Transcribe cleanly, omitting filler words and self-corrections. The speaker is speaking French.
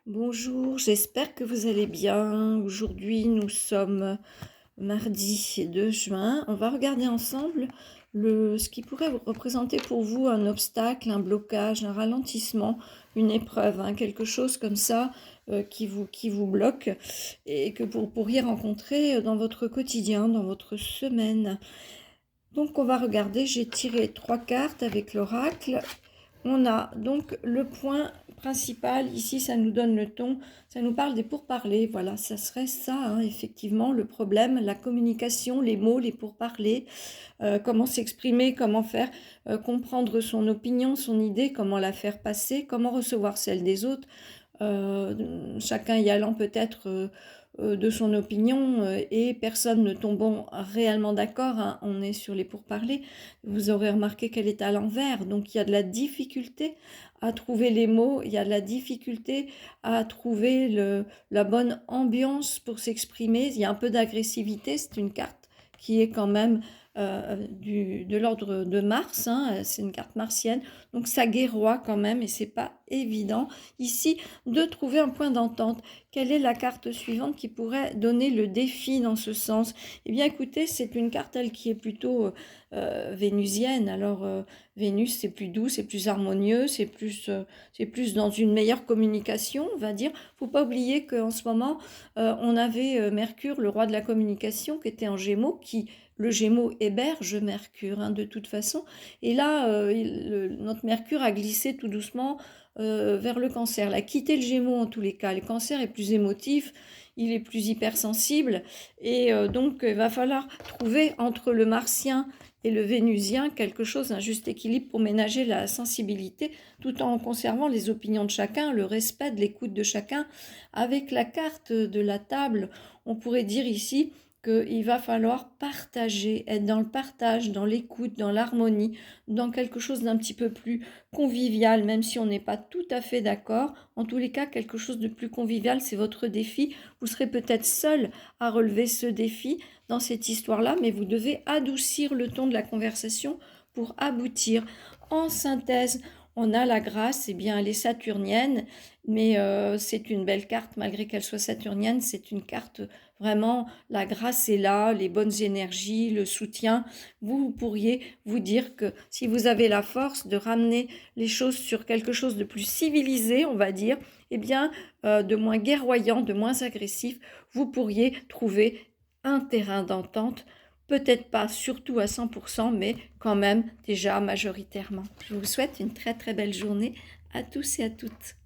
Bonjour, j'espère que vous allez bien. Aujourd'hui, nous sommes mardi 2 juin. On va regarder ensemble ce qui pourrait représenter pour vous un obstacle, un blocage, un ralentissement, une épreuve, hein, quelque chose comme ça qui vous bloque et que vous pourriez rencontrer dans votre quotidien, dans votre semaine. Donc, on va regarder, j'ai tiré 3 cartes avec l'oracle. On a donc le point principal, ici ça nous donne le ton, ça nous parle des pourparlers, voilà, ça serait ça, hein, effectivement, le problème, la communication, les mots, les pourparlers, comment s'exprimer, comment faire comprendre son opinion, son idée, comment la faire passer, comment recevoir celle des autres, chacun y allant peut-être de son opinion et personne ne tombant réellement d'accord, hein, on est sur les pourparlers. Vous aurez remarqué qu'elle est à l'envers, donc il y a de la difficulté à trouver les mots, il y a de la difficulté à trouver la bonne ambiance pour s'exprimer, il y a un peu d'agressivité, c'est une carte qui est quand même de l'ordre de Mars, hein, c'est une carte martienne, donc ça guerroie quand même et c'est pas évident ici de trouver un point d'entente. Quelle est la carte suivante qui pourrait donner le défi dans ce sens? Eh bien écoutez, c'est une carte elle qui est plutôt vénusienne. Alors Vénus c'est plus doux, c'est plus harmonieux, c'est plus dans une meilleure communication, on va dire. Faut pas oublier qu'en ce moment on avait Mercure, le roi de la communication, qui était en Gémeaux, qui le Gémeaux héberge Mercure, hein, de toute façon. Et là, notre Mercure a glissé tout doucement vers le Cancer. Il a quitté le Gémeaux en tous les cas. Le Cancer est plus émotif, il est plus hypersensible. Et donc, il va falloir trouver entre le Martien et le Vénusien quelque chose, un juste équilibre pour ménager la sensibilité, tout en conservant les opinions de chacun, le respect de l'écoute de chacun. Avec la carte de la table, on pourrait dire ici qu'il va falloir partager, être dans le partage, dans l'écoute, dans l'harmonie, dans quelque chose d'un petit peu plus convivial, même si on n'est pas tout à fait d'accord. En tous les cas, quelque chose de plus convivial, c'est votre défi. Vous serez peut-être seul à relever ce défi dans cette histoire-là, mais vous devez adoucir le ton de la conversation pour aboutir. En synthèse, on a la grâce, eh bien elle est saturnienne, mais c'est une belle carte malgré qu'elle soit saturnienne, c'est une carte vraiment, la grâce est là, les bonnes énergies, le soutien. Vous pourriez vous dire que si vous avez la force de ramener les choses sur quelque chose de plus civilisé, on va dire, eh bien de moins guerroyant, de moins agressif, vous pourriez trouver un terrain d'entente. Peut-être pas surtout à 100%, mais quand même déjà majoritairement. Je vous souhaite une très très belle journée à tous et à toutes.